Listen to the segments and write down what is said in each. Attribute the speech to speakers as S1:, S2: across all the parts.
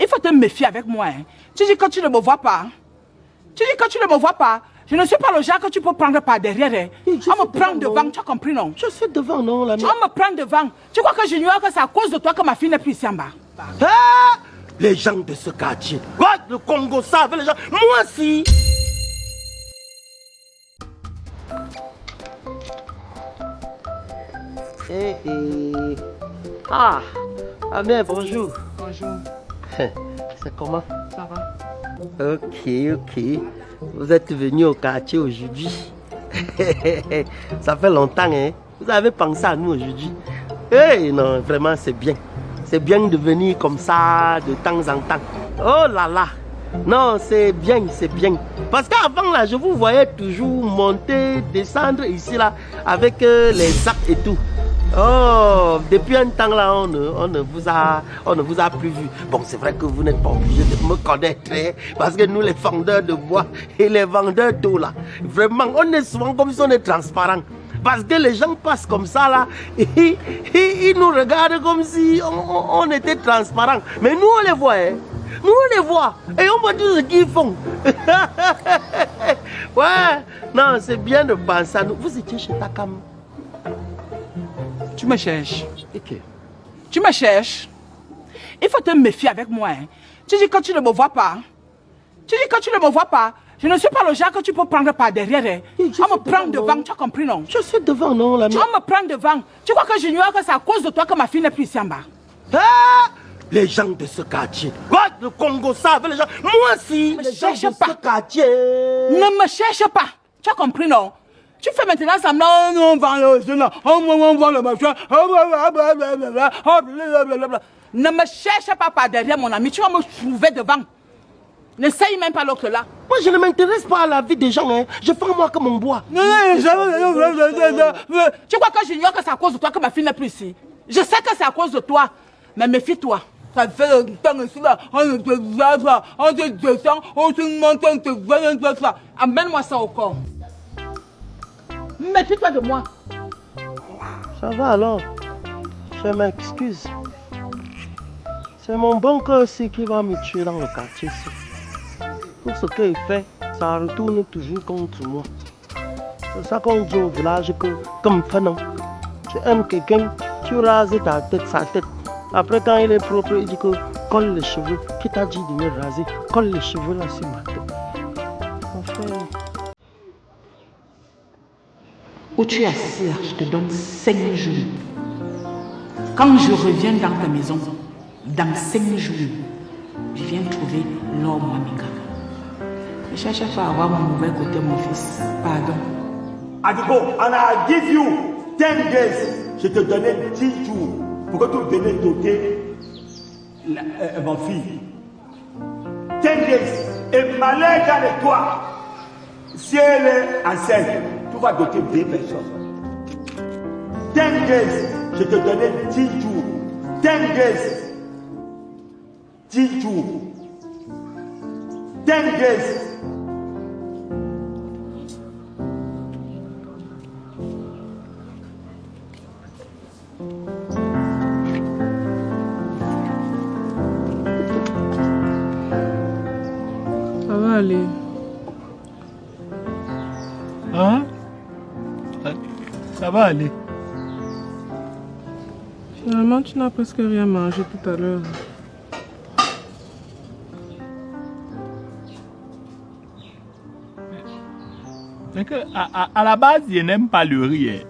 S1: Il faut te méfier avec moi. Hein. Tu dis que tu ne me vois pas. Hein. Tu dis que tu ne me vois pas. Je ne suis pas le genre que tu peux prendre par derrière. Hein. On me prend devant, tu as compris, non?
S2: Je suis devant, non, l'ami.
S1: On me prend devant. Tu crois que j'ignore que c'est à cause de toi que ma fille n'est plus ici en bas?
S2: Ah! Les gens de ce quartier. What? Le Congo savent les gens. Moi aussi. Ah, mère, bonjour.
S3: Bonjour.
S2: C'est comment?
S3: Ça va?
S2: Ok. Vous êtes venu au quartier aujourd'hui. Ça fait longtemps, hein? Vous avez pensé à nous aujourd'hui. Non, vraiment, c'est bien. C'est bien de venir comme ça de temps en temps. Oh là là. Non, c'est bien. Parce qu'avant, là, je vous voyais toujours monter, descendre ici, là, avec les sacs et tout. Oh, depuis un temps là, on ne vous a plus vu. Bon, c'est vrai que vous n'êtes pas obligé de me connaître, hein, parce que nous, les vendeurs de bois et les vendeurs d'eau là, vraiment, on est souvent comme si on est transparent. Parce que les gens passent comme ça là, et ils nous regardent comme si on était transparent. Mais nous, on les voit, hein. Nous, on les voit et on voit tout ce qu'ils font. Ouais, non, c'est bien de penser à nous. Vous étiez chez Takam.
S1: Tu me cherches.
S2: Ok.
S1: Tu me cherches. Il faut te méfier avec moi. Hein. Tu dis que tu ne me vois pas. Tu dis que tu ne me vois pas. Je ne suis pas le genre que tu peux prendre par derrière. Hein. On me prend devant, tu as compris, non?
S2: Je suis devant, non, l'ami.
S1: On me prend devant. Tu crois que j'ignore que c'est à cause de toi que ma fille n'est plus ici en bas?
S2: Ah! Les gens de ce quartier. What? Le Congo savent les gens. Moi aussi.
S1: Ne me cherche pas.
S2: Ce quartier.
S1: Ne me cherche pas. Tu as compris, non? Tu fais maintenant semblant, on vend le machin. Ne me cherche pas par derrière, mon ami. Tu vas me trouver devant. N'essaye même pas l'autre là.
S2: Moi, je ne m'intéresse pas à la vie des gens. Hein. Je fais moi comme on boit.
S1: Tu crois que j'ignore que c'est à cause de toi que ma fille n'est plus ici? Je sais que c'est à cause de toi. Mais méfie-toi. Ça fait longtemps ici là. On te descend, on te monte, on te voit. Amène-moi ça au corps. Méfie-toi de moi.
S2: Ça va alors. Je m'excuse. C'est mon bon cœur aussi qui va me tuer dans le quartier. Tout ce qu'il fait, ça retourne toujours contre moi. C'est ça qu'on dit au village que, comme Fanon, tu aimes quelqu'un, tu rases ta tête, sa tête. Après, quand il est propre, il dit que colle les cheveux. Qui t'a dit de me raser? Colle les cheveux là sur ma tête. Enfin.
S1: Où tu es assis là, je te donne 5 jours. Quand je reviens dans ta maison, dans 5 jours, je viens trouver l'homme Mamika. Ne cherche pas à avoir mon mauvais côté, mon fils. Pardon.
S4: Adigo, and I give you 10 days. Je te donnais 10 jours pour que tu viennes doter ma fille. 10 days. Et malheur dans toi, si elle est enceinte, tu vas doter 2 personnes. 10 days. Je te donnais 10 jours. 10 days. 10 jours. 10 days.
S3: Ça va aller.
S5: Hein? Ça va aller.
S3: Finalement, tu n'as presque rien mangé tout à l'heure.
S5: C'est que à la base, je n'aime pas le riz. Hein.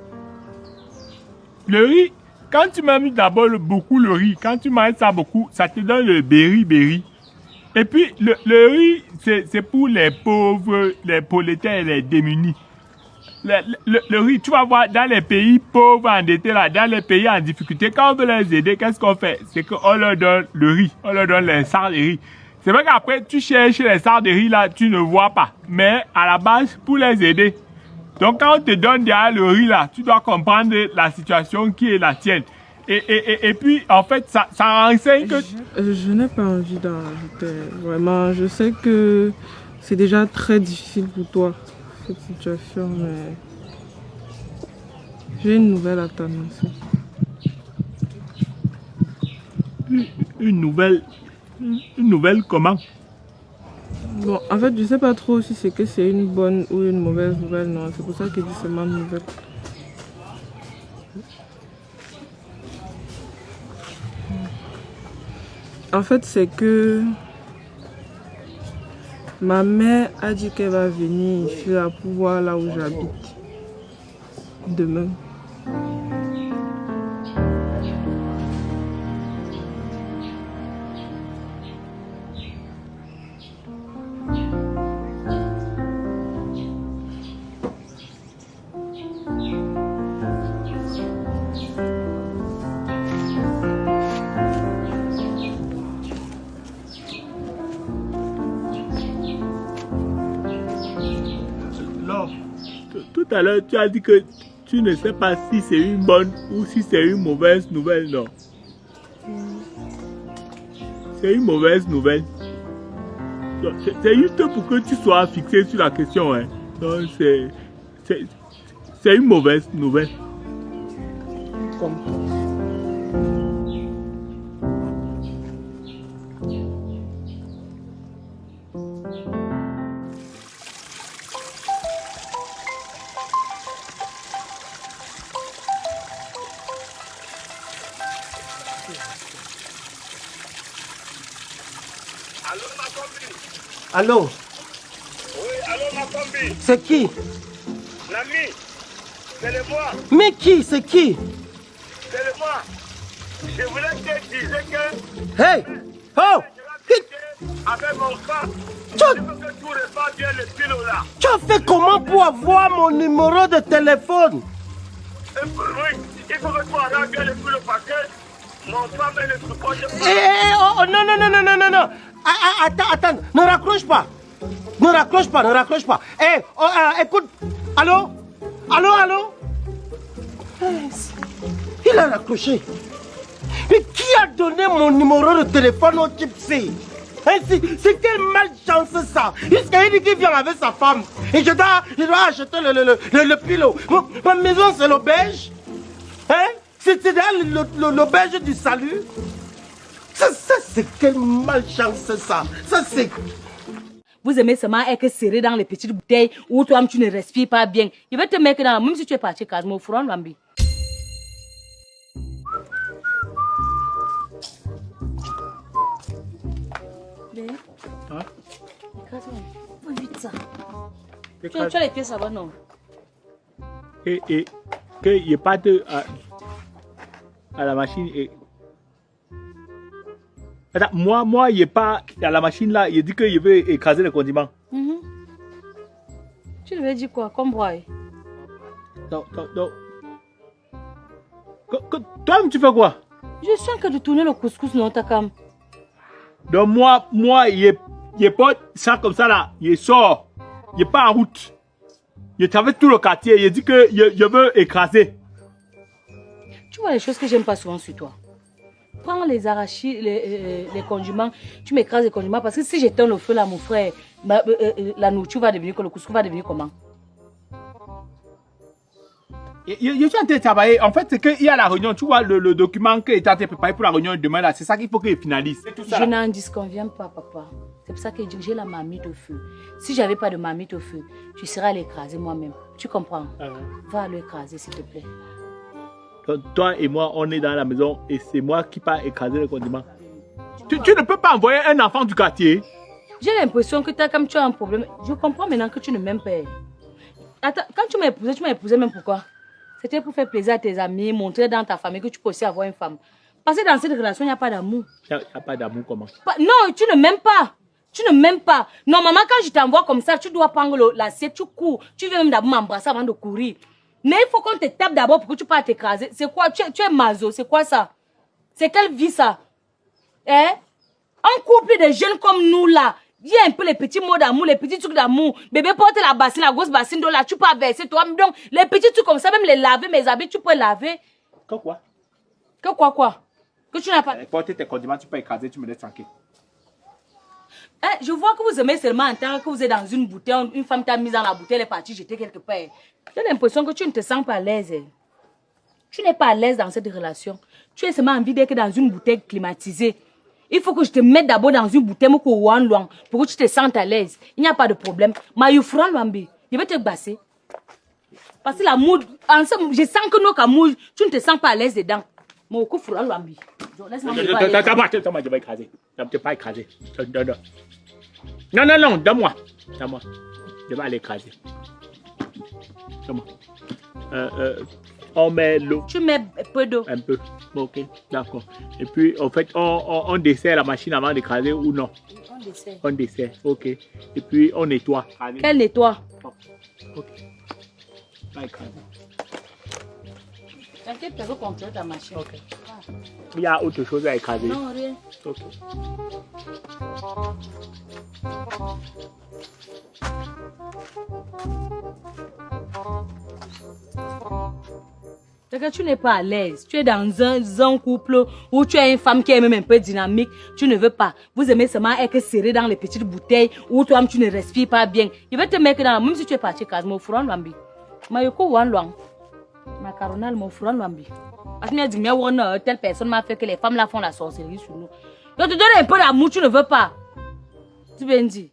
S5: Le riz, quand tu manges d'abord beaucoup le riz, quand tu manges ça beaucoup, ça te donne le berry. Et puis, le riz, c'est pour les pauvres, les prolétaires et les démunis. Le riz, tu vas voir, dans les pays pauvres, endettés, là, dans les pays en difficulté, quand on veut les aider, qu'est-ce qu'on fait? C'est qu'on leur donne le riz, on leur donne les sards de riz. C'est vrai qu'après, tu cherches les sards de riz, là, tu ne vois pas. Mais à la base, pour les aider. Donc, quand on te donne derrière le riz, là, tu dois comprendre la situation qui est la tienne. Et puis, en fait, ça renseigne que...
S3: Je n'ai pas envie d'en rajouter. Vraiment, je sais que c'est déjà très difficile pour toi, cette situation, mais j'ai une nouvelle à t'annoncer.
S5: Une nouvelle? Une nouvelle comment?
S3: Bon, en fait, je sais pas trop si c'est que c'est une bonne ou une mauvaise nouvelle, non. C'est pour ça que je dis seulement une nouvelle. En fait, c'est que ma mère a dit qu'elle va venir ici là pour voir là où j'habite demain.
S5: Non. Tout à l'heure, tu as dit que tu ne sais pas si c'est une bonne ou si c'est une mauvaise nouvelle, non? C'est une mauvaise nouvelle. C'est juste pour que tu sois fixé sur la question, hein. Donc c'est une mauvaise nouvelle.
S4: Allô, ma copine.
S2: Allô?
S4: Oui, allô, ma copine.
S2: C'est qui?
S4: L'ami, c'est le moi.
S2: Mais qui? C'est qui?
S4: C'est le moi. Je voulais te dire que
S2: Hey! Oh!
S4: avec mon frère,
S2: Tu as,
S4: je veux que tu répares bien le pilo là.
S2: tu as fait comment pour avoir mon numéro de téléphone?
S4: Et pour lui, il faut que tu arranges bien le pilo parce que mon frère ne supporte pas.
S2: Oh, non, non, non, non, non, non, non. Attends, ne raccroche pas. Ne raccroche pas, ne raccroche pas. Écoute, allô? Allô? Il a raccroché. Mais qui a donné mon numéro de téléphone au type C? C'est quelle malchance ça? Il dit qu'il vient avec sa femme. Et je dois acheter le pilot. Ma maison c'est l'auberge. Hein? C'est l'auberge du salut. Ça c'est quelle malchance ça? Ça c'est...
S6: Vous aimez seulement être serré dans les petites bouteilles où toi-même tu ne respires pas bien. Il va te mettre dans... Même si tu es parti quasiment au front, Lambi.
S5: Hein?
S6: Écrase-moi. Vite ça. Tu as les pieds, ça va, non?
S5: Et qu'il parte à la machine et... Attends, moi, il n'est pas à la machine là, il dit qu'il veut écraser le condiment.
S6: Tu lui as dit quoi? Comme boy?
S5: Donc. Toi-même, tu fais quoi?
S6: Je sens que de tourner le couscous, non, ta cam.
S5: Donc moi, il est pas ça comme ça là, il sort, il est pas en route. Il traverse tout le quartier, il dit que je veux écraser.
S6: Tu vois les choses que j'aime pas souvent sur toi. Prends les arachides, les condiments, tu m'écrases les condiments parce que si j'éteins le feu là, mon frère, la nourriture va devenir, le couscous va devenir comment?
S5: Je suis en train de travailler. En fait, c'est qu'il y a la réunion. Tu vois, le document qui est en train de préparer pour la réunion de demain, là, c'est ça qu'il faut qu'il finalise.
S6: Je n'en disconviens pas, papa. C'est pour ça que j'ai la marmite au feu. Si j'avais pas de marmite au feu, tu serais à l'écraser moi-même. Tu comprends? Va l'écraser, s'il te plaît.
S5: Donc, toi et moi, on est dans la maison et c'est moi qui pars écraser le condiment. Tu ne peux pas envoyer un enfant du quartier.
S6: J'ai l'impression que comme tu as un problème. Je comprends maintenant que tu ne m'aimes pas. Attends, quand tu m'as épousé même pourquoi? C'était pour faire plaisir à tes amis, montrer dans ta famille que tu peux aussi avoir une femme. Parce que dans cette relation, il n'y a pas d'amour.
S5: Il n'y a pas d'amour comment?
S6: Non, tu ne m'aimes pas. Tu ne m'aimes pas. Normalement, quand je t'envoie comme ça, tu dois prendre l'assiette, tu cours. Tu viens même d'abord m'embrasser avant de courir. Mais il faut qu'on te tape d'abord pour que tu puisses t'écraser. C'est quoi? Tu es maso, c'est quoi ça? C'est quelle vie ça? Hein? Un couple de jeunes comme nous là, il y a un peu les petits mots d'amour, les petits trucs d'amour. Bébé porte la bassine, la grosse bassine de là, tu peux verser toi. Donc, les petits trucs comme ça, même les laver, mes habits, tu peux laver.
S5: Que quoi?
S6: Que quoi? Que tu n'as pas...
S5: Porter tes condiments, tu peux écraser, tu me laisses tranquille.
S6: Je vois que vous aimez seulement entendre que vous êtes dans une bouteille, une femme t'a mise dans la bouteille, elle est partie jeter quelque part. J'ai l'impression que tu ne te sens pas à l'aise. Tu n'es pas à l'aise dans cette relation. Tu es seulement envie d'être dans une bouteille climatisée. Il faut que je te mette d'abord dans une bouteille pour que tu te sentes à l'aise. Il n'y a pas de problème. Mayoufran Lambi, je vais te basser. Parce que l'amour, je sens que nos amours, tu ne te sens pas à l'aise dedans. Mon coup Fran Lambi. Laisse-moi me
S5: Attends, je vais écraser. Je ne vais pas écraser. Non, donne-moi. Je vais aller écraser. Donne-moi. On met l'eau.
S6: Tu mets peu d'eau.
S5: Un peu. Ok, d'accord. Et puis, en fait, on dessert la machine avant d'écraser ou non?
S6: On dessert.
S5: On dessert, ok. Et puis, on nettoie.
S6: Quel nettoie?
S5: Ok. Pas écraser.
S6: T'inquiète, tu peux contrôler ta machine.
S5: Ok. Il y a autre chose à écraser?
S6: Non, rien.
S5: Ok.
S6: C'est que tu n'es pas à l'aise. Tu es dans un couple où tu as une femme qui est même un peu dynamique. Tu ne veux pas. Vous aimez seulement être serré dans les petites bouteilles où toi-même tu ne respires pas bien. Je vais te mettre dans, même si tu es parti case, mon frère Lambi. Mayoko wan loin. Macaronal, mon frère Lambi. Parce que dit, mais telle personne m'a fait que les femmes là font la sorcellerie sur nous. Je te donne un peu d'amour, tu ne veux pas. Tu viens dire.